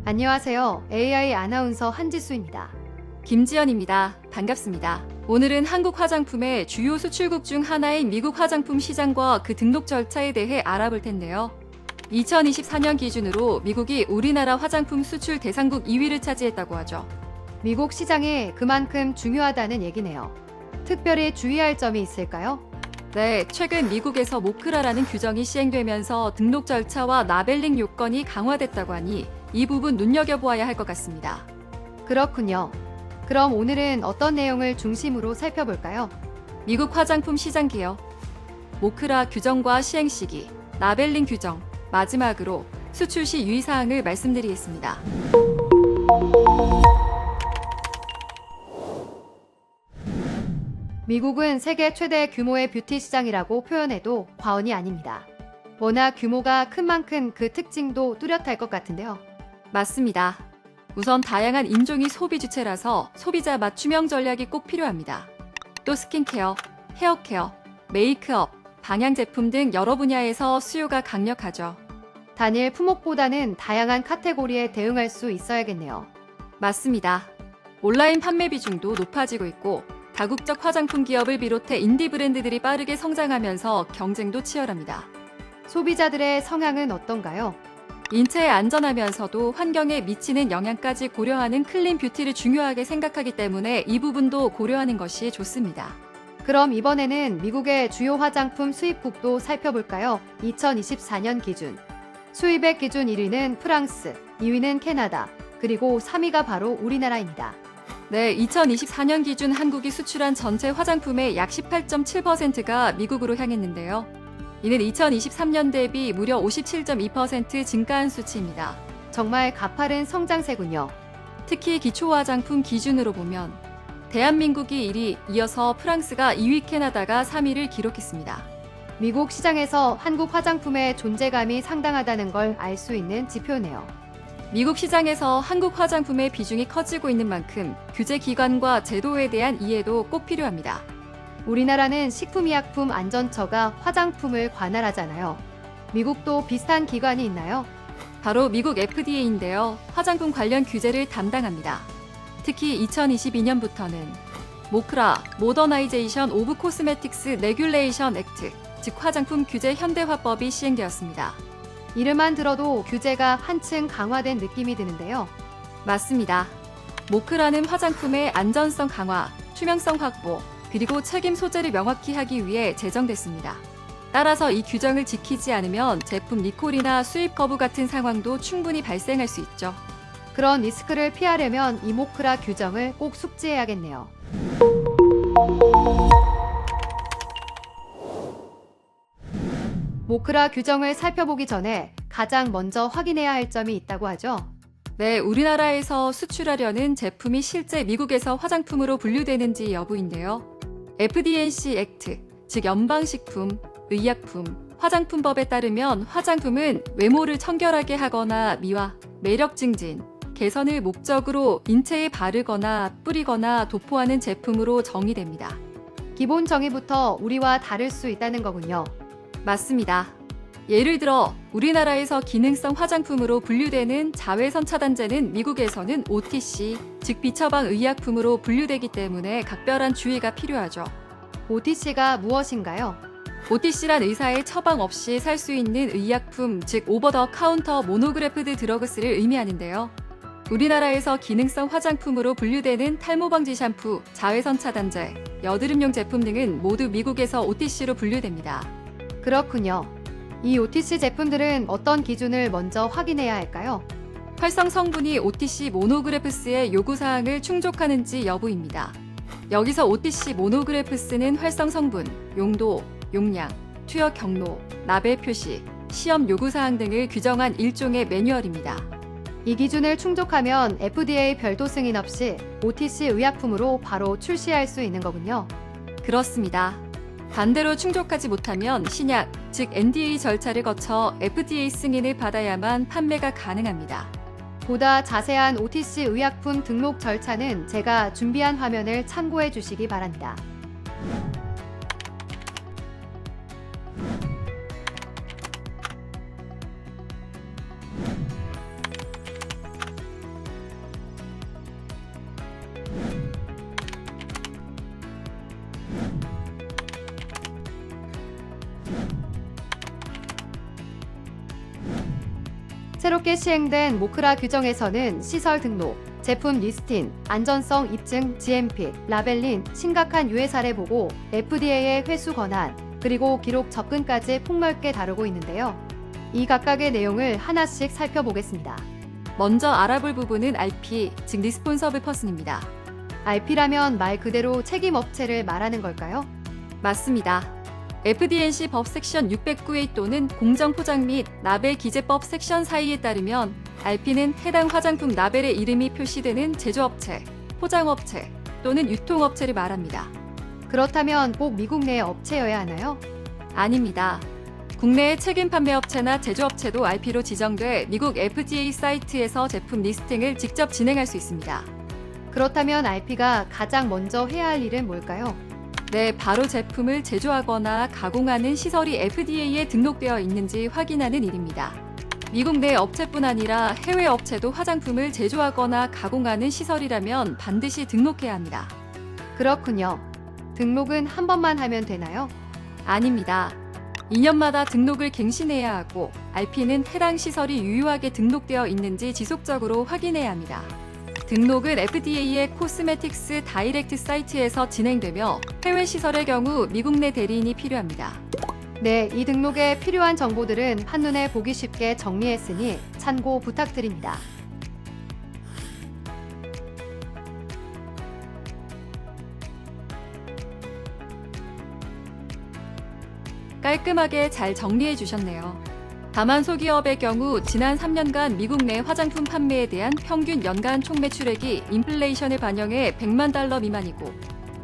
안녕하세요. AI 아나운서 한지수입니다. 김지연입니다. 반갑습니다. 오늘은 한국 화장품의 주요 수출국 중 하나인 미국 화장품 시장과 그 등록 절차에 대해 알아볼 텐데요. 2024년 기준으로 미국이 우리나라 화장품 수출 대상국 2위를 차지했다고 하죠. 미국 시장이 그만큼 중요하다는 얘기네요. 특별히 주의할 점이 있을까요? 네, 최근 미국에서 모크라라는 규정이 시행되면서 등록 절차와 라벨링 요건이 강화됐다고 하니 이 부분 눈여겨보아야 할 것 같습니다. 그렇군요. 그럼 오늘은 어떤 내용을 중심으로 살펴볼까요? 미국 화장품 시장 개혁, 모크라 규정과 시행 시기, 라벨링 규정, 마지막으로 수출 시 유의사항을 말씀드리겠습니다. 미국은 세계 최대 규모의 뷰티 시장이라고 표현해도 과언이 아닙니다. 워낙 규모가 큰 만큼 그 특징도 뚜렷할 것 같은데요. 맞습니다. 우선 다양한 인종이 소비 주체라서 소비자 맞춤형 전략이 꼭 필요합니다. 또 스킨케어, 헤어케어, 메이크업, 방향 제품 등 여러 분야에서 수요가 강력하죠. 단일 품목보다는 다양한 카테고리에 대응할 수 있어야겠네요. 맞습니다. 온라인 판매 비중도 높아지고 있고 다국적 화장품 기업을 비롯해 인디 브랜드들이 빠르게 성장하면서 경쟁도 치열합니다. 소비자들의 성향은 어떤가요? 인체에 안전하면서도 환경에 미치는 영향까지 고려하는 클린 뷰티를 중요하게 생각하기 때문에 이 부분도 고려하는 것이 좋습니다. 그럼 이번에는 미국의 주요 화장품 수입국도 살펴볼까요? 2024년 기준. 수입액 기준 1위는 프랑스, 2위는 캐나다, 그리고 3위가 바로 우리나라입니다. 네, 2024년 기준 한국이 수출한 전체 화장품의 약 18.7%가 미국으로 향했는데요. 이는 2023년 대비 무려 57.2% 증가한 수치입니다. 정말 가파른 성장세군요. 특히 기초 화장품 기준으로 보면 대한민국이 1위, 이어서 프랑스가 2위, 캐나다가 3위를 기록했습니다. 미국 시장에서 한국 화장품의 존재감이 상당하다는 걸 알 수 있는 지표네요. 미국 시장에서 한국 화장품의 비중이 커지고 있는 만큼 규제 기관과 제도에 대한 이해도 꼭 필요합니다. 우리나라는 식품의약품안전처가 화장품을 관할하잖아요. 미국도 비슷한 기관이 있나요? 바로 미국 FDA인데요. 화장품 관련 규제를 담당합니다. 특히 2022년부터는 모크라 모더나이제이션 오브 코스메틱스 레귤레이션 액트, 즉 화장품 규제 현대화법이 시행되었습니다. 이름만 들어도 규제가 한층 강화된 느낌이 드는데요. 맞습니다. 모크라는 화장품의 안전성 강화, 투명성 확보, 그리고 책임 소재를 명확히 하기 위해 제정됐습니다. 따라서 이 규정을 지키지 않으면 제품 리콜이나 수입 거부 같은 상황도 충분히 발생할 수 있죠. 그런 리스크를 피하려면 이 모크라 규정을 꼭 숙지해야겠네요. 모크라 규정을 살펴보기 전에 가장 먼저 확인해야 할 점이 있다고 하죠. 네, 우리나라에서 수출하려는 제품이 실제 미국에서 화장품으로 분류되는지 여부인데요. FDNC 액트, 즉 연방식품, 의약품, 화장품법에 따르면 화장품은 외모를 청결하게 하거나 미화, 매력 증진, 개선을 목적으로 인체에 바르거나 뿌리거나 도포하는 제품으로 정의됩니다. 기본 정의부터 우리와 다를 수 있다는 거군요. 맞습니다. 예를 들어 우리나라에서 기능성 화장품으로 분류되는 자외선 차단제는 미국에서는 OTC, 즉 비처방 의약품으로 분류되기 때문에 각별한 주의가 필요하죠. OTC가 무엇인가요? OTC란 의사의 처방 없이 살 수 있는 의약품, 즉 오버 더 카운터 모노그래프드 드러그스를 의미하는데요. 우리나라에서 기능성 화장품으로 분류되는 탈모 방지 샴푸, 자외선 차단제, 여드름용 제품 등은 모두 미국에서 OTC로 분류됩니다. 그렇군요. 이 OTC 제품들은 어떤 기준을 먼저 확인해야 할까요? 활성 성분이 OTC 모노그래프스의 요구사항을 충족하는지 여부입니다. 여기서 OTC 모노그래프스는 활성 성분, 용도, 용량, 투여 경로, 라벨 표시, 시험 요구사항 등을 규정한 일종의 매뉴얼입니다. 이 기준을 충족하면 FDA 별도 승인 없이 OTC 의약품으로 바로 출시할 수 있는 거군요. 그렇습니다. 반대로 충족하지 못하면 신약, 즉 NDA 절차를 거쳐 FDA 승인을 받아야만 판매가 가능합니다. 보다 자세한 OTC 의약품 등록 절차는 제가 준비한 화면을 참고해 주시기 바랍니다. 새롭게 시행된 모크라 규정에서는 시설 등록, 제품 리스팅, 안전성 입증, GMP, 라벨링, 심각한 유해 사례 보고, FDA의 회수 권한, 그리고 기록 접근까지 폭넓게 다루고 있는데요. 이 각각의 내용을 하나씩 살펴보겠습니다. 먼저 알아볼 부분은 RP, 즉 리스폰서블 퍼슨입니다. RP라면 말 그대로 책임 업체를 말하는 걸까요? 맞습니다. FD&C 법 섹션 609A 또는 공정포장 및 라벨 기재법 섹션 4에 따르면 RP는 해당 화장품 라벨에 이름이 표시되는 제조업체, 포장업체 또는 유통업체를 말합니다. 그렇다면 꼭 미국 내 업체여야 하나요? 아닙니다. 국내의 책임 판매업체나 제조업체도 RP로 지정돼 미국 FDA 사이트에서 제품 리스팅을 직접 진행할 수 있습니다. 그렇다면 RP가 가장 먼저 해야 할 일은 뭘까요? 네, 바로 제품을 제조하거나 가공하는 시설이 FDA에 등록되어 있는지 확인하는 일입니다. 미국 내 업체뿐 아니라 해외 업체도 화장품을 제조하거나 가공하는 시설이라면 반드시 등록해야 합니다. 그렇군요. 등록은 한 번만 하면 되나요? 아닙니다. 2년마다 등록을 갱신해야 하고 RP는 해당 시설이 유효하게 등록되어 있는지 지속적으로 확인해야 합니다. 등록은 FDA의 코스메틱스 다이렉트 사이트에서 진행되며 해외 시설의 경우 미국 내 대리인이 필요합니다. 네, 이 등록에 필요한 정보들은 한눈에 보기 쉽게 정리했으니 참고 부탁드립니다. 깔끔하게 잘 정리해 주셨네요. 다만 소기업의 경우 지난 3년간 미국 내 화장품 판매에 대한 평균 연간 총 매출액이 인플레이션을 반영해 100만 달러 미만이고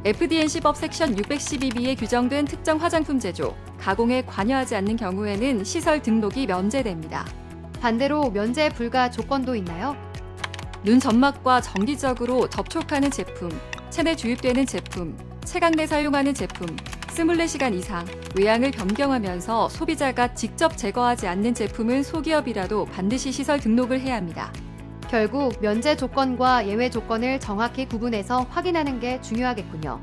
FD&C 법 섹션 612B에 규정된 특정 화장품 제조, 가공에 관여하지 않는 경우에는 시설 등록이 면제됩니다. 반대로 면제 불가 조건도 있나요? 눈 점막과 정기적으로 접촉하는 제품, 체내 주입되는 제품, 체각 내 사용하는 제품, 24시간 이상 외양을 변경하면서 소비자가 직접 제거하지 않는 제품은 소기업이라도 반드시 시설 등록을 해야 합니다. 결국 면제 조건과 예외 조건을 정확히 구분해서 확인하는 게 중요하겠군요.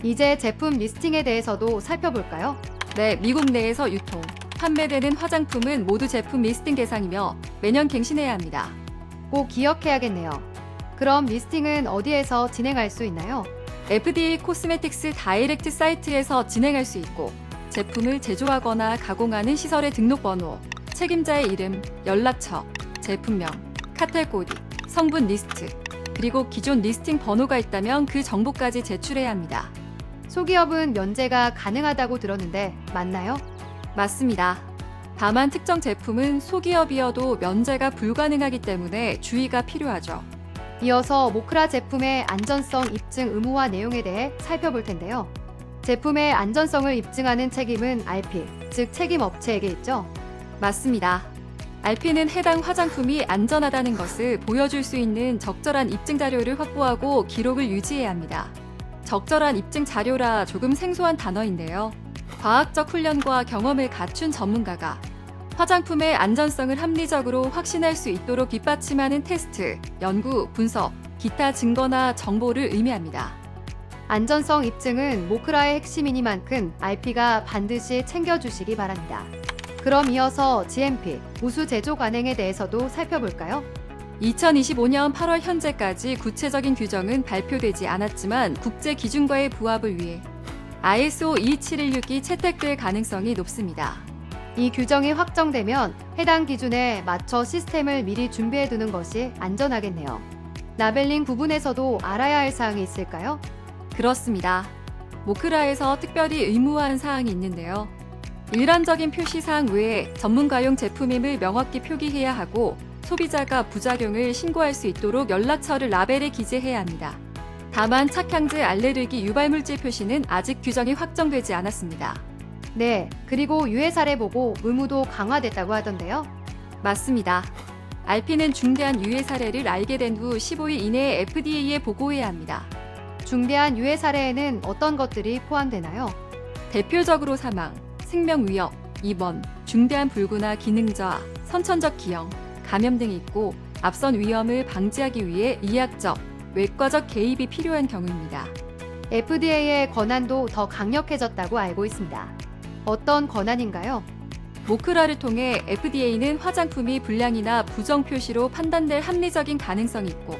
이제 제품 리스팅에 대해서도 살펴볼까요? 네, 미국 내에서 유통, 판매되는 화장품은 모두 제품 리스팅 대상이며 매년 갱신해야 합니다. 꼭 기억해야겠네요. 그럼 리스팅은 어디에서 진행할 수 있나요? FDA 코스메틱스 다이렉트 사이트에서 진행할 수 있고 제품을 제조하거나 가공하는 시설의 등록번호, 책임자의 이름, 연락처, 제품명, 카테고리, 성분 리스트, 그리고 기존 리스팅 번호가 있다면 그 정보까지 제출해야 합니다. 소기업은 면제가 가능하다고 들었는데 맞나요? 맞습니다. 다만 특정 제품은 소기업이어도 면제가 불가능하기 때문에 주의가 필요하죠. 이어서 모크라 제품의 안전성 입증 의무화 내용에 대해 살펴볼 텐데요. 제품의 안전성을 입증하는 책임은 RP, 즉 책임 업체에게 있죠. 맞습니다. RP는 해당 화장품이 안전하다는 것을 보여줄 수 있는 적절한 입증 자료를 확보하고 기록을 유지해야 합니다. 적절한 입증 자료라 조금 생소한 단어인데요. 과학적 훈련과 경험을 갖춘 전문가가 화장품의 안전성을 합리적으로 확신할 수 있도록 뒷받침하는 테스트, 연구, 분석, 기타 증거나 정보를 의미합니다. 안전성 입증은 모크라의 핵심이니만큼 RP가 반드시 챙겨주시기 바랍니다. 그럼 이어서 GMP, 우수 제조 관행에 대해서도 살펴볼까요? 2025년 8월 현재까지 구체적인 규정은 발표되지 않았지만 국제 기준과의 부합을 위해 ISO 22716이 채택될 가능성이 높습니다. 이 규정이 확정되면 해당 기준에 맞춰 시스템을 미리 준비해두는 것이 안전하겠네요. 라벨링 부분에서도 알아야 할 사항이 있을까요? 그렇습니다. 모크라에서 특별히 의무화한 사항이 있는데요. 일반적인 표시사항 외에 전문가용 제품임을 명확히 표기해야 하고 소비자가 부작용을 신고할 수 있도록 연락처를 라벨에 기재해야 합니다. 다만 착향제 알레르기 유발물질 표시는 아직 규정이 확정되지 않았습니다. 네, 그리고 유해 사례 보고 의무도 강화됐다고 하던데요. 맞습니다. RP는 중대한 유해 사례를 알게 된 후 15일 이내에 FDA에 보고해야 합니다. 중대한 유해 사례에는 어떤 것들이 포함되나요? 대표적으로 사망, 생명위협, 입원, 중대한 불구나 기능 저하, 선천적 기형, 감염 등이 있고 앞선 위험을 방지하기 위해 의학적, 외과적 개입이 필요한 경우입니다. FDA의 권한도 더 강력해졌다고 알고 있습니다. 어떤 권한인가요? 모크라를 통해 FDA는 화장품이 불량이나 부정 표시로 판단될 합리적인 가능성이 있고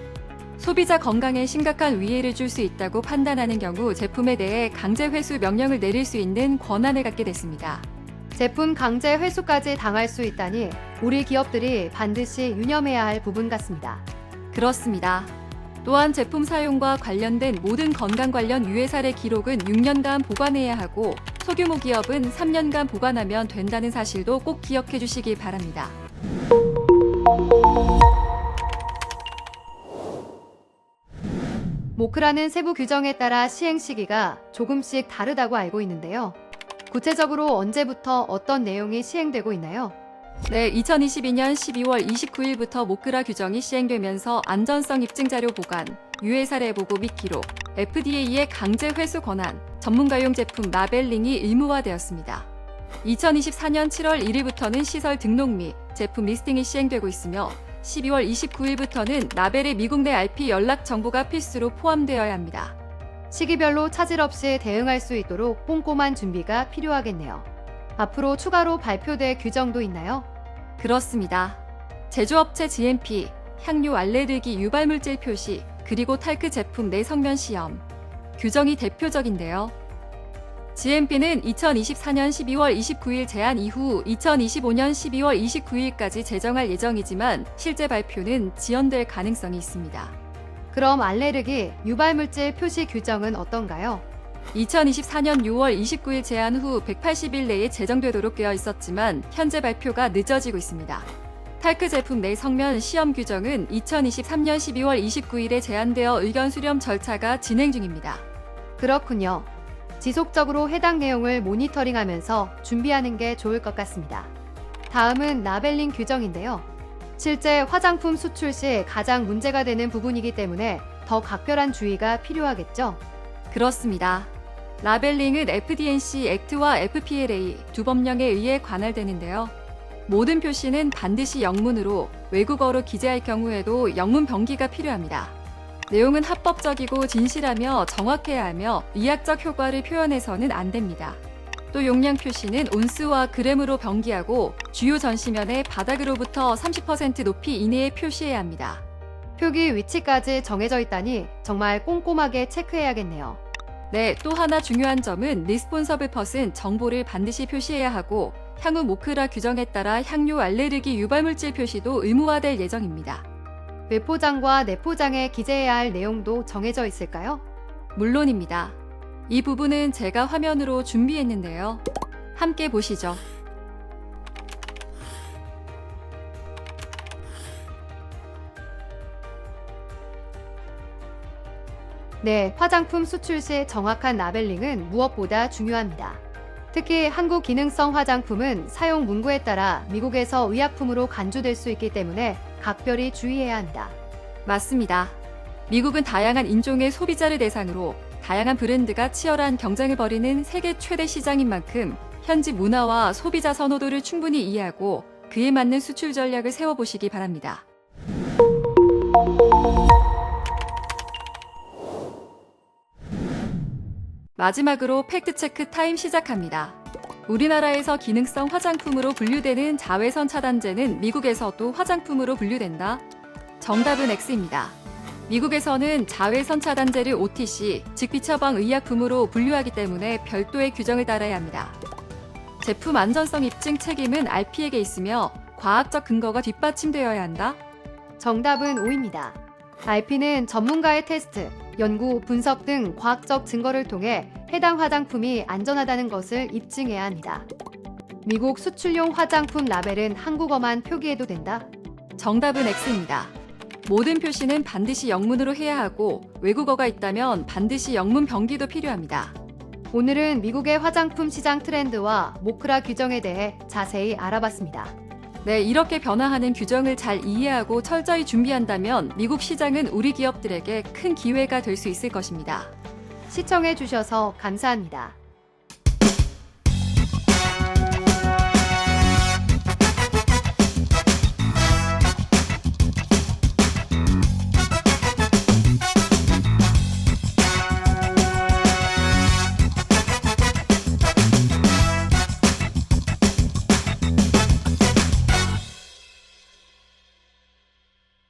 소비자 건강에 심각한 위해를 줄 수 있다고 판단하는 경우 제품에 대해 강제 회수 명령을 내릴 수 있는 권한을 갖게 됐습니다. 제품 강제 회수까지 당할 수 있다니 우리 기업들이 반드시 유념해야 할 부분 같습니다. 그렇습니다. 또한 제품 사용과 관련된 모든 건강 관련 유해 사례 기록은 6년간 보관해야 하고 소규모 기업은 3년간 보관하면 된다는 사실도 꼭 기억해 주시기 바랍니다. 모크라는 세부 규정에 따라 시행 시기가 조금씩 다르다고 알고 있는데요. 구체적으로 언제부터 어떤 내용이 시행되고 있나요? 네, 2022년 12월 29일부터 모크라 규정이 시행되면서 안전성 입증 자료 보관, 유해 사례 보고 및 기록, FDA의 강제 회수 권한, 전문가용 제품 라벨링이 의무화되었습니다. 2024년 7월 1일부터는 시설 등록 및 제품 리스팅이 시행되고 있으며 12월 29일부터는 라벨의 미국 내 IP 연락 정보가 필수로 포함되어야 합니다. 시기별로 차질 없이 대응할 수 있도록 꼼꼼한 준비가 필요하겠네요. 앞으로 추가로 발표될 규정도 있나요? 그렇습니다. 제조업체 GMP, 향료 알레르기 유발물질 표시, 그리고 탈크 제품 내 성면 시험. 규정이 대표적인데요. GMP는 2024년 12월 29일 제안 이후 2025년 12월 29일까지 제정할 예정이지만 실제 발표는 지연될 가능성이 있습니다. 그럼 알레르기, 유발물질 표시 규정은 어떤가요? 2024년 6월 29일 제안 후 180일 내에 제정되도록 되어 있었지만 현재 발표가 늦어지고 있습니다. 탈크 제품 내 성면 시험 규정은 2023년 12월 29일에 제안되어 의견 수렴 절차가 진행 중입니다. 그렇군요. 지속적으로 해당 내용을 모니터링하면서 준비하는 게 좋을 것 같습니다. 다음은 라벨링 규정인데요. 실제 화장품 수출 시 가장 문제가 되는 부분이기 때문에 더 각별한 주의가 필요하겠죠? 그렇습니다. 라벨링은 FD&C 액트와 FPLA 두 법령에 의해 관할되는데요. 모든 표시는 반드시 영문으로 외국어로 기재할 경우에도 영문 병기가 필요합니다. 내용은 합법적이고 진실하며 정확해야 하며 의학적 효과를 표현해서는 안 됩니다. 또 용량 표시는 온스와 그램으로 병기하고 주요 전시면의 바닥으로부터 30% 높이 이내에 표시해야 합니다. 표기 위치까지 정해져 있다니 정말 꼼꼼하게 체크해야겠네요. 네, 또 하나 중요한 점은 리스폰서블 펫은 정보를 반드시 표시해야 하고 향후 모크라 규정에 따라 향료 알레르기 유발물질 표시도 의무화될 예정입니다. 외포장과 내포장에 기재해야 할 내용도 정해져 있을까요? 물론입니다. 이 부분은 제가 화면으로 준비했는데요. 함께 보시죠. 네, 화장품 수출 시 정확한 라벨링은 무엇보다 중요합니다. 특히 한국 기능성 화장품은 사용 문구에 따라 미국에서 의약품으로 간주될 수 있기 때문에 각별히 주의해야 합니다. 맞습니다. 미국은 다양한 인종의 소비자를 대상으로 다양한 브랜드가 치열한 경쟁을 벌이는 세계 최대 시장인 만큼 현지 문화와 소비자 선호도를 충분히 이해하고 그에 맞는 수출 전략을 세워보시기 바랍니다. 마지막으로 팩트체크 타임 시작합니다. 우리나라에서 기능성 화장품으로 분류되는 자외선 차단제는 미국에서도 화장품으로 분류된다? 정답은 X입니다. 미국에서는 자외선 차단제를 OTC, 즉 비처방 의약품으로 분류하기 때문에 별도의 규정을 따라야 합니다. 제품 안전성 입증 책임은 RP에게 있으며 과학적 근거가 뒷받침되어야 한다? 정답은 O입니다. RP는 전문가의 테스트, 연구, 분석 등 과학적 증거를 통해 해당 화장품이 안전하다는 것을 입증해야 합니다. 미국 수출용 화장품 라벨은 한국어만 표기해도 된다? 정답은 X입니다. 모든 표시는 반드시 영문으로 해야 하고 외국어가 있다면 반드시 영문 병기도 필요합니다. 오늘은 미국의 화장품 시장 트렌드와 모크라 규정에 대해 자세히 알아봤습니다. 네, 이렇게 변화하는 규정을 잘 이해하고 철저히 준비한다면 미국 시장은 우리 기업들에게 큰 기회가 될 수 있을 것입니다. 시청해주셔서 감사합니다.